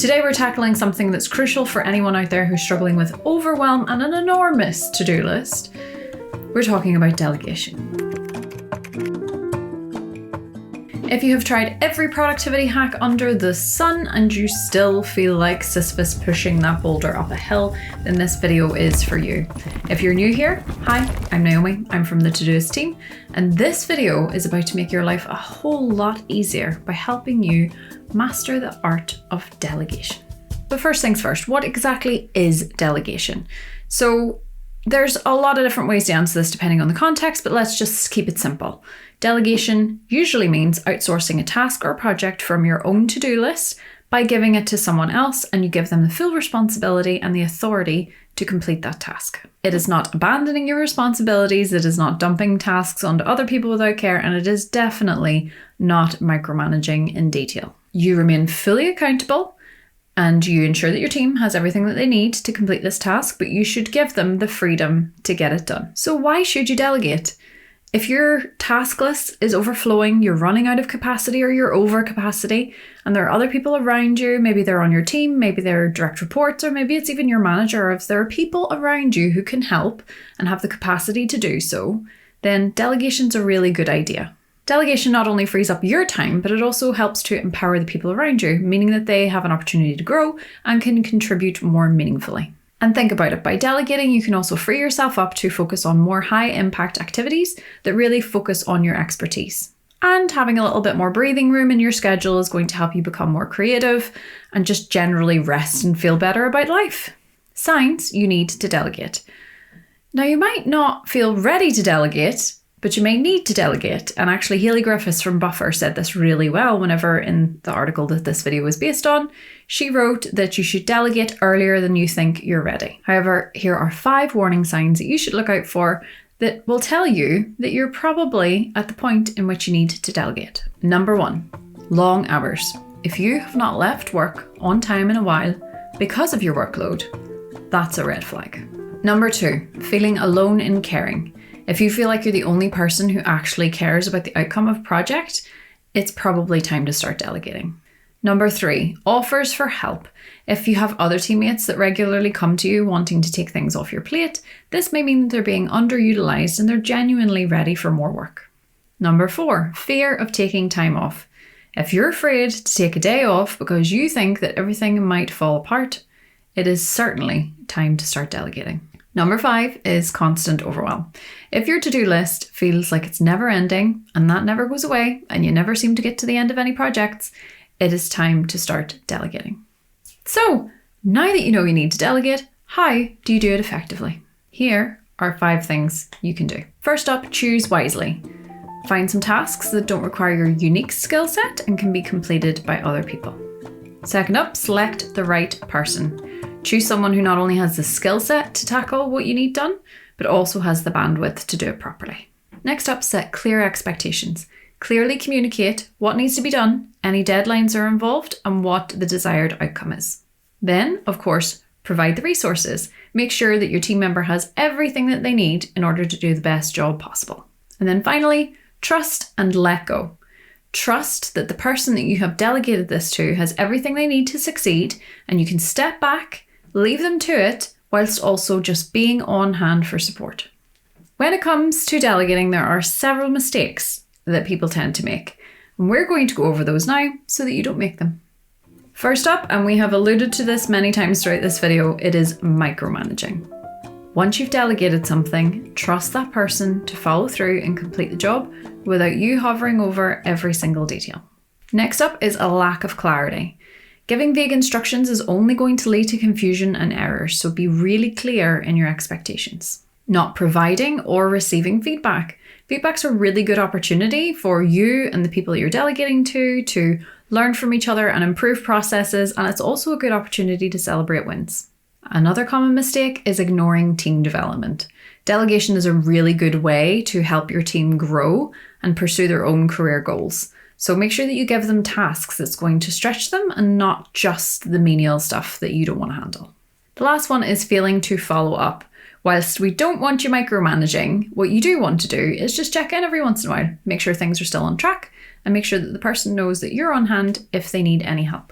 Today we're tackling something that's crucial for anyone out there who's struggling with overwhelm and an enormous to-do list. We're talking about delegation. If you have tried every productivity hack under the sun and you still feel like Sisyphus pushing that boulder up a hill, then this video is for you. If you're new here, hi, I'm Naomi, I'm from the Todoist team, and this video is about to make your life a whole lot easier by helping you master the art of delegation. But first things first, what exactly is delegation? So there's a lot of different ways to answer this depending on the context, but let's just keep it simple. Delegation usually means outsourcing a task or project from your own to-do list by giving it to someone else, and you give them the full responsibility and the authority to complete that task. It is not abandoning your responsibilities, it is not dumping tasks onto other people without care, and it is definitely not micromanaging in detail. You remain fully accountable and you ensure that your team has everything that they need to complete this task, but you should give them the freedom to get it done. So why should you delegate? If your task list is overflowing, you're running out of capacity or you're over capacity, and there are other people around you, maybe they're on your team, maybe they're direct reports, or maybe it's even your manager, or if there are people around you who can help and have the capacity to do so, then delegation's a really good idea. Delegation not only frees up your time, but it also helps to empower the people around you, meaning that they have an opportunity to grow and can contribute more meaningfully. And think about it, by delegating, you can also free yourself up to focus on more high impact activities that really focus on your expertise. And having a little bit more breathing room in your schedule is going to help you become more creative and just generally rest and feel better about life. Signs you need to delegate. Now, you might not feel ready to delegate, but you may need to delegate. And actually, Hayley Griffiths from Buffer said this really well whenever in the article that this video was based on. She wrote that you should delegate earlier than you think you're ready. However, here are 5 warning signs that you should look out for that will tell you that you're probably at the point in which you need to delegate. Number 1, long hours. If you have not left work on time in a while because of your workload, that's a red flag. Number 2, feeling alone in caring. If you feel like you're the only person who actually cares about the outcome of a project, it's probably time to start delegating. Number 3, offers for help. If you have other teammates that regularly come to you wanting to take things off your plate, this may mean that they're being underutilized and they're genuinely ready for more work. Number 4, fear of taking time off. If you're afraid to take a day off because you think that everything might fall apart, it is certainly time to start delegating. Number 5 is constant overwhelm. If your to-do list feels like it's never ending and that never goes away and you never seem to get to the end of any projects, it is time to start delegating. So, now that you know you need to delegate, how do you do it effectively? Here are 5 things you can do. First up, choose wisely. Find some tasks that don't require your unique skill set and can be completed by other people. Second up, select the right person. Choose someone who not only has the skill set to tackle what you need done, but also has the bandwidth to do it properly. Next up, set clear expectations. Clearly communicate what needs to be done, any deadlines are involved, and what the desired outcome is. Then, of course, provide the resources. Make sure that your team member has everything that they need in order to do the best job possible. And then finally, trust and let go. Trust that the person that you have delegated this to has everything they need to succeed, and you can step back, leave them to it, whilst also just being on hand for support. When it comes to delegating, there are several mistakes that people tend to make, and we're going to go over those now so that you don't make them. First up, and we have alluded to this many times throughout this video, it is micromanaging. Once you've delegated something, trust that person to follow through and complete the job without you hovering over every single detail. Next up is a lack of clarity. Giving vague instructions is only going to lead to confusion and errors, so be really clear in your expectations. Not providing or receiving feedback. Feedback's a really good opportunity for you and the people that you're delegating to learn from each other and improve processes, and it's also a good opportunity to celebrate wins. Another common mistake is ignoring team development. Delegation is a really good way to help your team grow and pursue their own career goals. So make sure that you give them tasks that's going to stretch them and not just the menial stuff that you don't want to handle. The last one is failing to follow up. Whilst we don't want you micromanaging, what you do want to do is just check in every once in a while, make sure things are still on track, and make sure that the person knows that you're on hand if they need any help.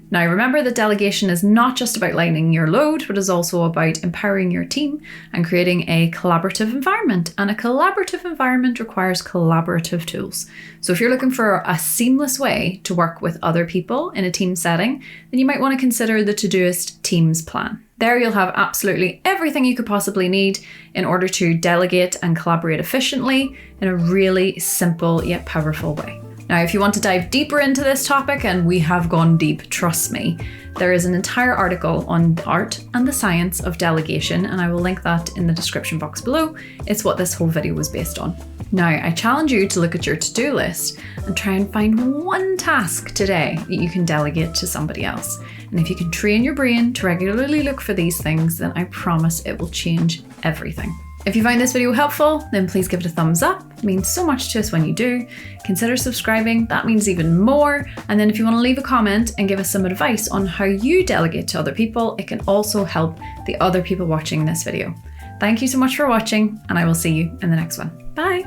Now, remember that delegation is not just about lightening your load, but is also about empowering your team and creating a collaborative environment. And a collaborative environment requires collaborative tools. So if you're looking for a seamless way to work with other people in a team setting, then you might want to consider the Todoist Teams plan. There you'll have absolutely everything you could possibly need in order to delegate and collaborate efficiently in a really simple yet powerful way. Now, if you want to dive deeper into this topic, and we have gone deep, trust me, there is an entire article on the art and the science of delegation, and I will link that in the description box below. It's what this whole video was based on. Now, I challenge you to look at your to-do list and try and find one task today that you can delegate to somebody else. And if you can train your brain to regularly look for these things, then I promise it will change everything. If you find this video helpful, then please give it a thumbs up. It means so much to us when you do. Consider subscribing, that means even more. And then if you want to leave a comment and give us some advice on how you delegate to other people, it can also help the other people watching this video. Thank you so much for watching, and I will see you in the next one. Bye.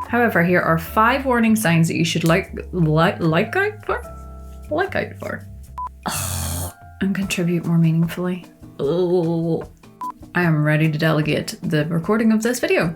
However, here are 5 warning signs that you should look out for. And contribute more meaningfully. I am ready to delegate the recording of this video.